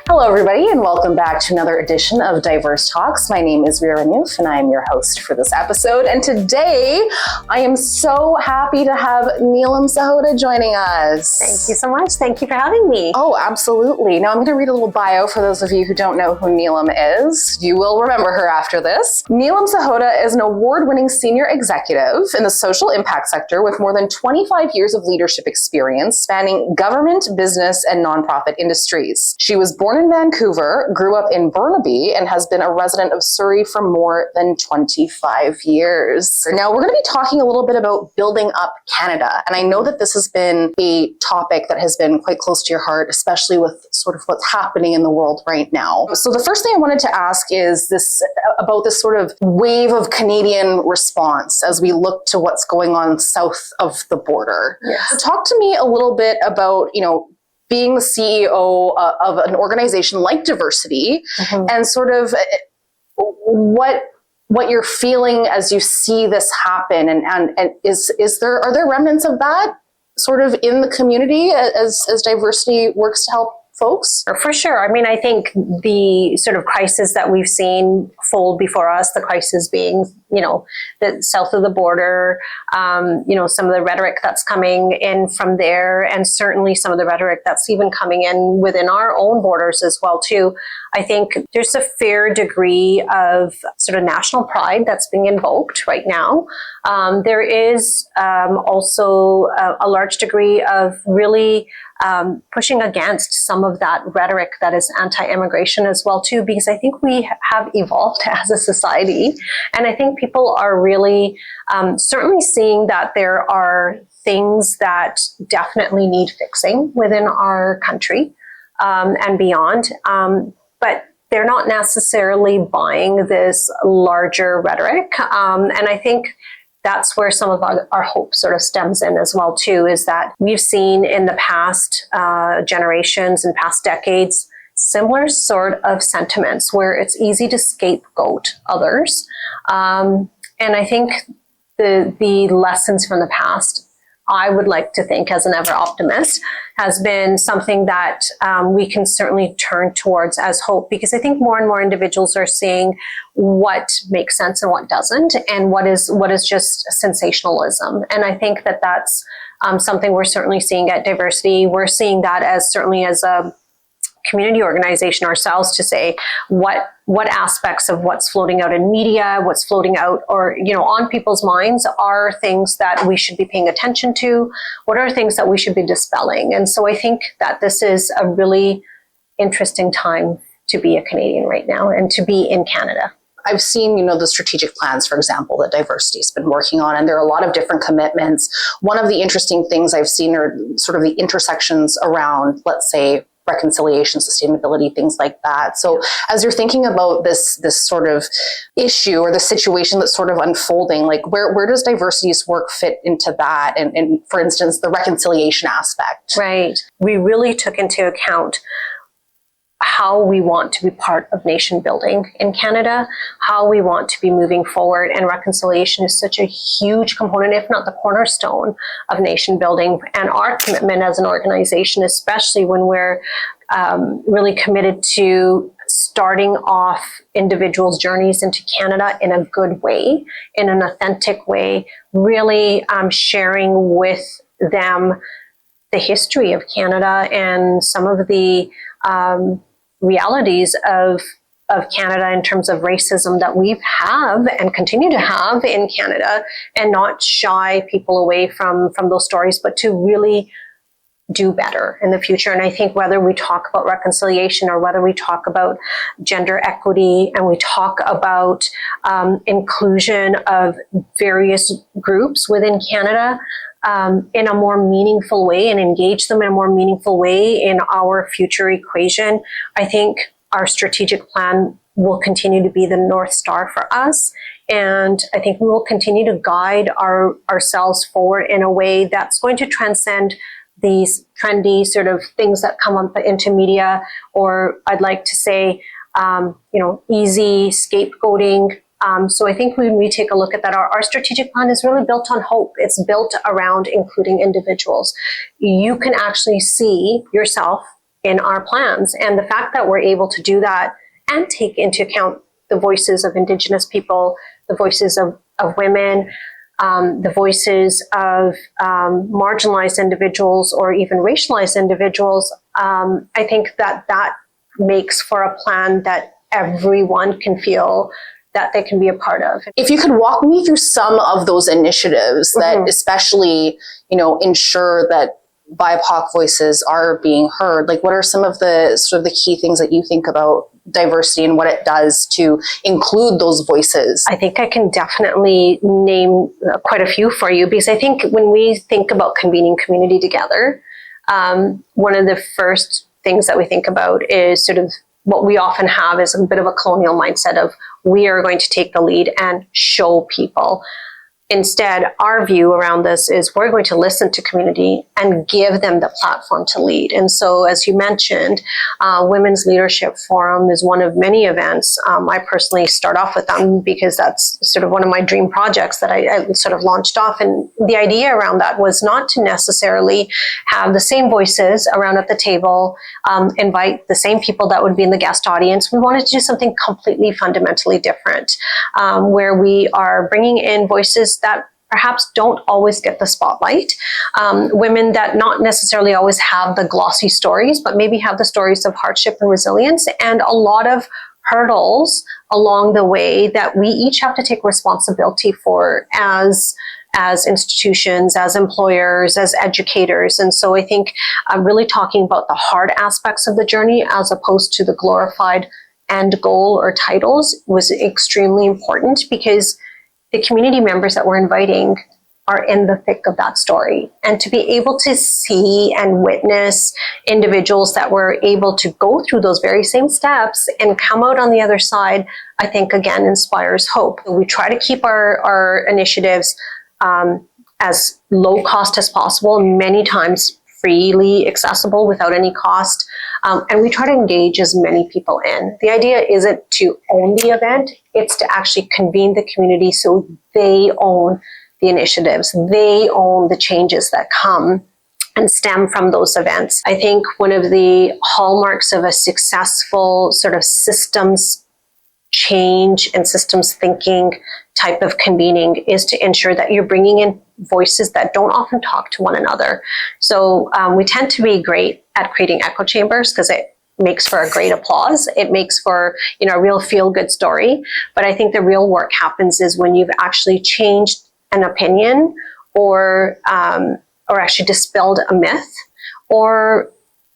Hello, everybody, and welcome back to another edition of Diverse Talks. My name is Ria Renouf, and I am your host for this episode. And today, I am so happy to have Neelam Sahota joining us. Thank you so much. Thank you for having me. Oh, absolutely. Now, I'm going to read a little bio for those of you who don't know who Neelam is. You will remember her after this. Neelam Sahota is an award-winning senior executive in the social impact sector with more than 25 years of leadership experience spanning government, business, and nonprofit industries. She was born in Vancouver, grew up in Burnaby, and has been a resident of Surrey for more than 25 years. Now, we're going to be talking a little bit about building up Canada. And I know that this has been a topic that has been quite close to your heart, especially with sort of what's happening in the world right now. So the first thing I wanted to ask is about this sort of wave of Canadian response as we look to what's going on south of the border. Yes. So talk to me a little bit about, being the CEO of an organization like DIVERSEcity, and sort of what you're feeling as you see this happen, and are there remnants of that sort of in the community as DIVERSEcity works to help folks? For sure. I mean, I think the sort of crisis that we've seen fold before us, the crisis being, the south of the border, some of the rhetoric that's coming in from there, and certainly some of the rhetoric that's even coming in within our own borders as well, too. I think there's a fair degree of sort of national pride that's being invoked right now. There is also a large degree of really pushing against some of that rhetoric that is anti-immigration as well too, because I think we have evolved as a society, and I think people are really certainly seeing that there are things that definitely need fixing within our country and beyond, but they're not necessarily buying this larger rhetoric, and I think that's where some of our hope sort of stems in as well too, is that we've seen in the past generations and past decades similar sort of sentiments where it's easy to scapegoat others. And I think the lessons from the past, I would like to think as an ever optimist, has been something that we can certainly turn towards as hope, because I think more and more individuals are seeing what makes sense and what doesn't, and what is just sensationalism. And I think that that's something we're certainly seeing at DIVERSEcity. We're seeing that as certainly as a community organization ourselves, to say what aspects of what's floating out in media, what's floating out or on people's minds are things that we should be paying attention to, what are things that we should be dispelling. And so I think that this is a really interesting time to be a Canadian right now and to be in Canada. I've seen, the strategic plans, for example, that DIVERSEcity's been working on, and there are a lot of different commitments. One of the interesting things I've seen are sort of the intersections around, let's say, reconciliation, sustainability, things like that. So as you're thinking about this sort of issue or the situation that's sort of unfolding, like where does DIVERSEcity's work fit into that? And for instance, the reconciliation aspect. Right. We really took into account how we want to be part of nation building in Canada, how we want to be moving forward. And reconciliation is such a huge component, if not the cornerstone of nation building, and our commitment as an organization, especially when we're really committed to starting off individuals' journeys into Canada in a good way, in an authentic way, really sharing with them the history of Canada and some of the realities of Canada in terms of racism that we have and continue to have in Canada, and not shy people away from those stories, but to really do better in the future. And I think whether we talk about reconciliation or whether we talk about gender equity and we talk about inclusion of various groups within Canada, in a more meaningful way, and engage them in a more meaningful way in our future equation, I think our strategic plan will continue to be the North Star for us. And I think we will continue to guide ourselves forward in a way that's going to transcend these trendy sort of things that come up into media, or I'd like to say, easy scapegoating. So I think when we take a look at that, our strategic plan is really built on hope. It's built around including individuals. You can actually see yourself in our plans. And the fact that we're able to do that and take into account the voices of Indigenous people, the voices of women, the voices of marginalized individuals or even racialized individuals, I think that makes for a plan that everyone can feel that they can be a part of. If you could walk me through some of those initiatives that especially, ensure that BIPOC voices are being heard, like what are some of the sort of the key things that you think about diversity and what it does to include those voices? I think I can definitely name quite a few for you, because I think when we think about convening community together, one of the first things that we think about is sort of what we often have is a bit of a colonial mindset of we are going to take the lead and show people. Instead, our view around this is we're going to listen to community and give them the platform to lead. And so, as you mentioned, Women's Leadership Forum is one of many events. I personally start off with them because that's sort of one of my dream projects that I sort of launched off. And the idea around that was not to necessarily have the same voices around at the table, invite the same people that would be in the guest audience. We wanted to do something completely fundamentally different, where we are bringing in voices that perhaps don't always get the spotlight, women that not necessarily always have the glossy stories, but maybe have the stories of hardship and resilience and a lot of hurdles along the way that we each have to take responsibility for as institutions, as employers, as educators. And so I think I'm really talking about the hard aspects of the journey as opposed to the glorified end goal or titles was extremely important, because the community members that we're inviting are in the thick of that story. And to be able to see and witness individuals that were able to go through those very same steps and come out on the other side, I think, again, inspires hope. We try to keep our initiatives as low cost as possible, many times freely accessible without any cost. And we try to engage as many people in. The idea isn't to own the event, it's to actually convene the community so they own the initiatives, they own the changes that come and stem from those events. I think one of the hallmarks of a successful sort of systems change and systems thinking type of convening is to ensure that you're bringing in voices that don't often talk to one another. So we tend to be great at creating echo chambers because it makes for a great applause. It makes for, a real feel-good story. But I think the real work happens is when you've actually changed an opinion or actually dispelled a myth or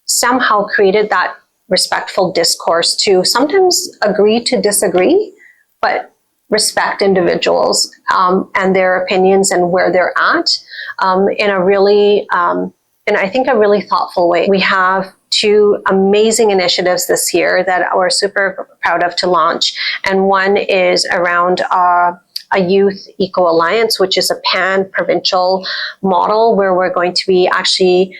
somehow created that respectful discourse to sometimes agree to disagree, but respect individuals and their opinions and where they're at in a really, and I think a really thoughtful way. We have 2 amazing initiatives this year that we're super proud of to launch. And one is around a youth eco-alliance, which is a pan-provincial model where we're going to be actually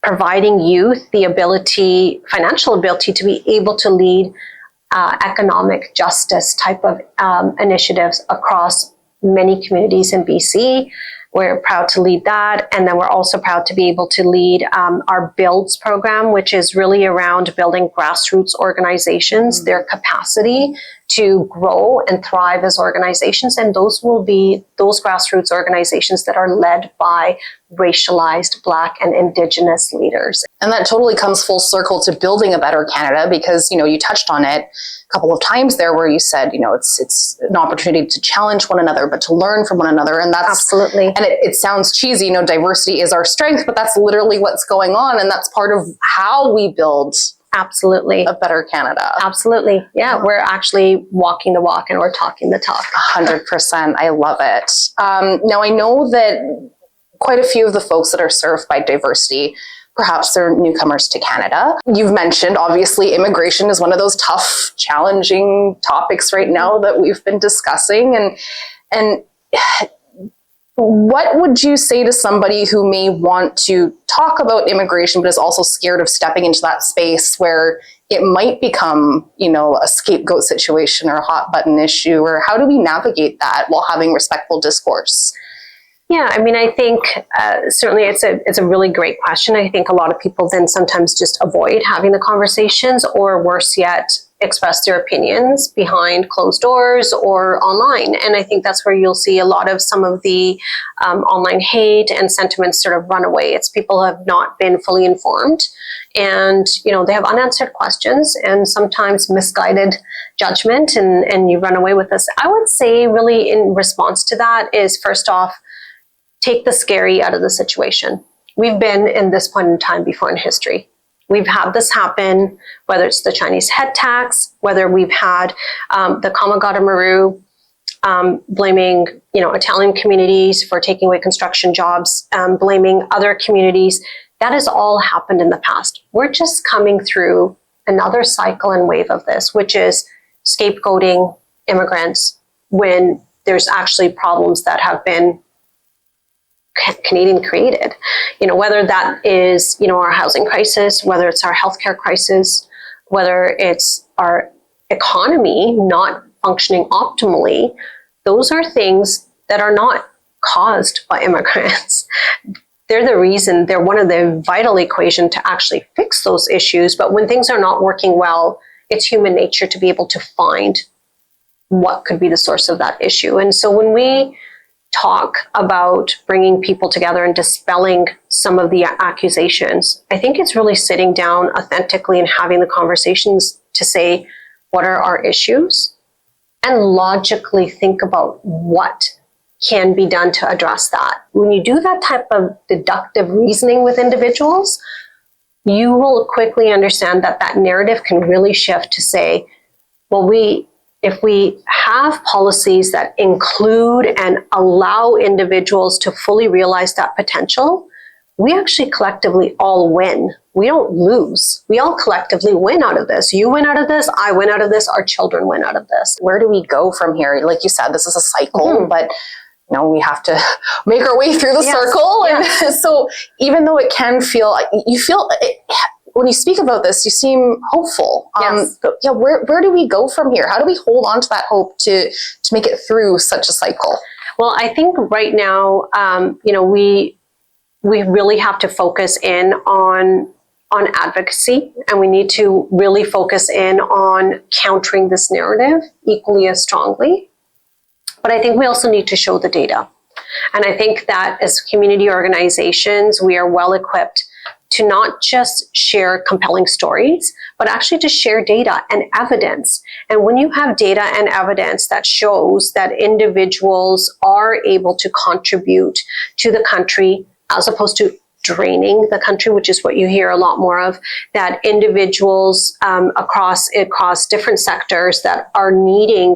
providing youth the ability, financial ability to be able to lead economic justice type of initiatives across many communities in BC. We're proud to lead that. And then we're also proud to be able to lead our Builds program, which is really around building grassroots organizations, their capacity to grow and thrive as organizations. And those will be those grassroots organizations that are led by racialized Black and Indigenous leaders. And that totally comes full circle to building a better Canada because, you touched on it a couple of times there where you said, it's an opportunity to challenge one another, but to learn from one another. And that's absolutely. And it sounds cheesy, diversity is our strength, but that's literally what's going on. And that's part of how we build absolutely a better Canada. Absolutely. Yeah. We're actually walking the walk and we're talking the talk. 100%. I love it. Now I know that quite a few of the folks that are served by Diversity, perhaps they're newcomers to Canada. You've mentioned, obviously, immigration is one of those tough, challenging topics right now that we've been discussing. And what would you say to somebody who may want to talk about immigration, but is also scared of stepping into that space where it might become, a scapegoat situation or a hot button issue? Or how do we navigate that while having respectful discourse? Yeah, I mean, I think certainly it's a really great question. I think a lot of people then sometimes just avoid having the conversations, or worse yet, express their opinions behind closed doors or online. And I think that's where you'll see a lot of some of the online hate and sentiments sort of run away. It's people have not been fully informed, and they have unanswered questions and sometimes misguided judgment, and you run away with this. I would say really in response to that is, first off, take the scary out of the situation. We've been in this point in time before in history. We've had this happen, whether it's the Chinese head tax, whether we've had the Kamagata Maru blaming Italian communities for taking away construction jobs, blaming other communities. That has all happened in the past. We're just coming through another cycle and wave of this, which is scapegoating immigrants when there's actually problems that have been Canadian created, whether that is, our housing crisis, whether it's our healthcare crisis, whether it's our economy not functioning optimally. Those are things that are not caused by immigrants. They're the reason, they're one of the vital equation to actually fix those issues. But when things are not working well, it's human nature to be able to find what could be the source of that issue. And so when we talk about bringing people together and dispelling some of the accusations, I think it's really sitting down authentically and having the conversations to say, what are our issues? And logically think about what can be done to address that. When you do that type of deductive reasoning with individuals, you will quickly understand that that narrative can really shift to say, well, if we have policies that include and allow individuals to fully realize that potential, we actually collectively all win. We don't lose. We all collectively win out of this. You win out of this, I win out of this, our children win out of this. Where do we go from here? Like you said, this is a cycle, but we have to make our way through the circle. And so even though it can feel, when you speak about this, you seem hopeful. Where do we go from here? How do we hold on to that hope to make it through such a cycle? Well, I think right now, we really have to focus in on advocacy, and we need to really focus in on countering this narrative equally as strongly. But I think we also need to show the data. And I think that as community organizations, we are well equipped to not just share compelling stories, but actually to share data and evidence. And when you have data and evidence that shows that individuals are able to contribute to the country as opposed to draining the country, which is what you hear a lot more of, that individuals across different sectors that are needing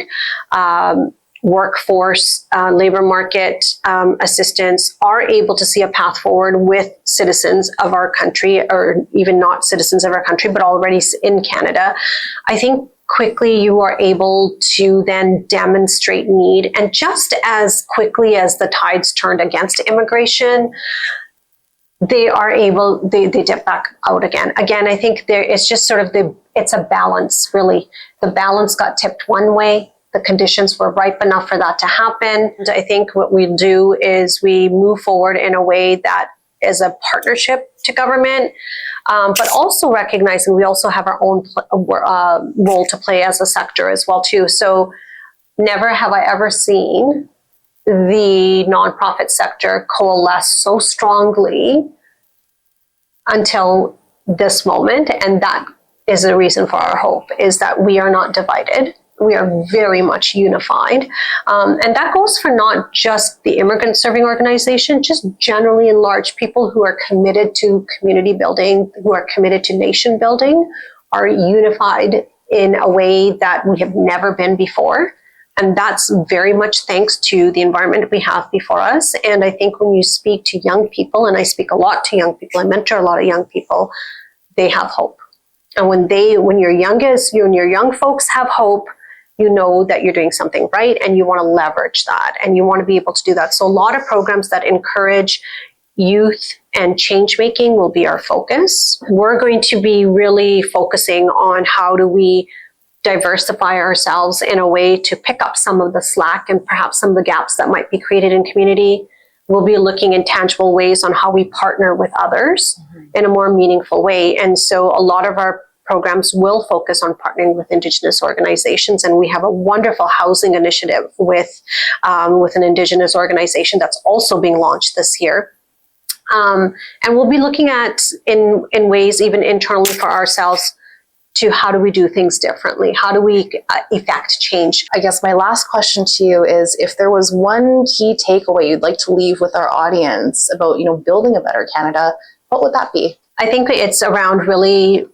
workforce, labor market assistance are able to see a path forward with citizens of our country, or even not citizens of our country, but already in Canada. I think quickly you are able to then demonstrate need. And just as quickly as the tides turned against immigration, they dip back out again. Again, I think it's just sort of it's a balance, really. The balance got tipped one way. The conditions were ripe enough for that to happen. And I think what we do is we move forward in a way that is a partnership to government, but also recognizing we also have our own role to play as a sector as well too. So never have I ever seen the nonprofit sector coalesce so strongly until this moment. And that is the reason for our hope, is that we are not divided. We are very much unified. And that goes for not just the immigrant serving organization, just generally in large, people who are committed to community building, who are committed to nation building, are unified in a way that we have never been before. And that's very much thanks to the environment we have before us. And I think when you speak to young people, and I speak a lot to young people, I mentor a lot of young people, they have hope. And when your young folks have hope, you know that you're doing something right, and you want to leverage that, and you want to be able to do that. So a lot of programs that encourage youth and change making will be our focus. We're going to be really focusing on how do we diversify ourselves in a way to pick up some of the slack and perhaps some of the gaps that might be created in community. we'll be looking in tangible ways on how we partner with others in a more meaningful way. And so a lot of our programs will focus on partnering with Indigenous organizations, and we have a wonderful housing initiative with an Indigenous organization that's also being launched this year. And we'll be looking at in ways even internally for ourselves to how do we do things differently? How do we effect change? I guess my last question to you is, if there was one key takeaway you'd like to leave with our audience about, building a better Canada, what would that be? I think it's around really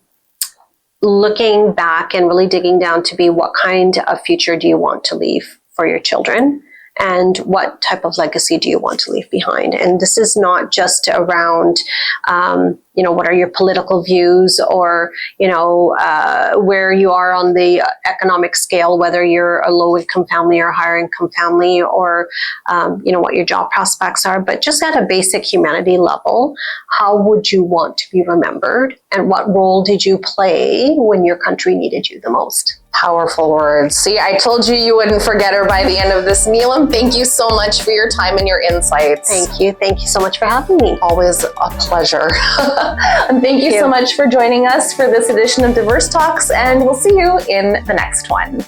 looking back and really digging down to be, what kind of future do you want to leave for your children? And what type of legacy do you want to leave behind? And this is not just around, what are your political views, or, where you are on the economic scale, whether you're a low income family or higher income family, or, what your job prospects are. But just at a basic humanity level, how would you want to be remembered? And what role did you play when your country needed you the most? Powerful words. See, I told you you wouldn't forget her by the end of this. Neelam, thank you so much for your time and your insights. Thank you. Thank you so much for having me. Always a pleasure. And thank you so much for joining us for this edition of Diverse Talks, and we'll see you in the next one.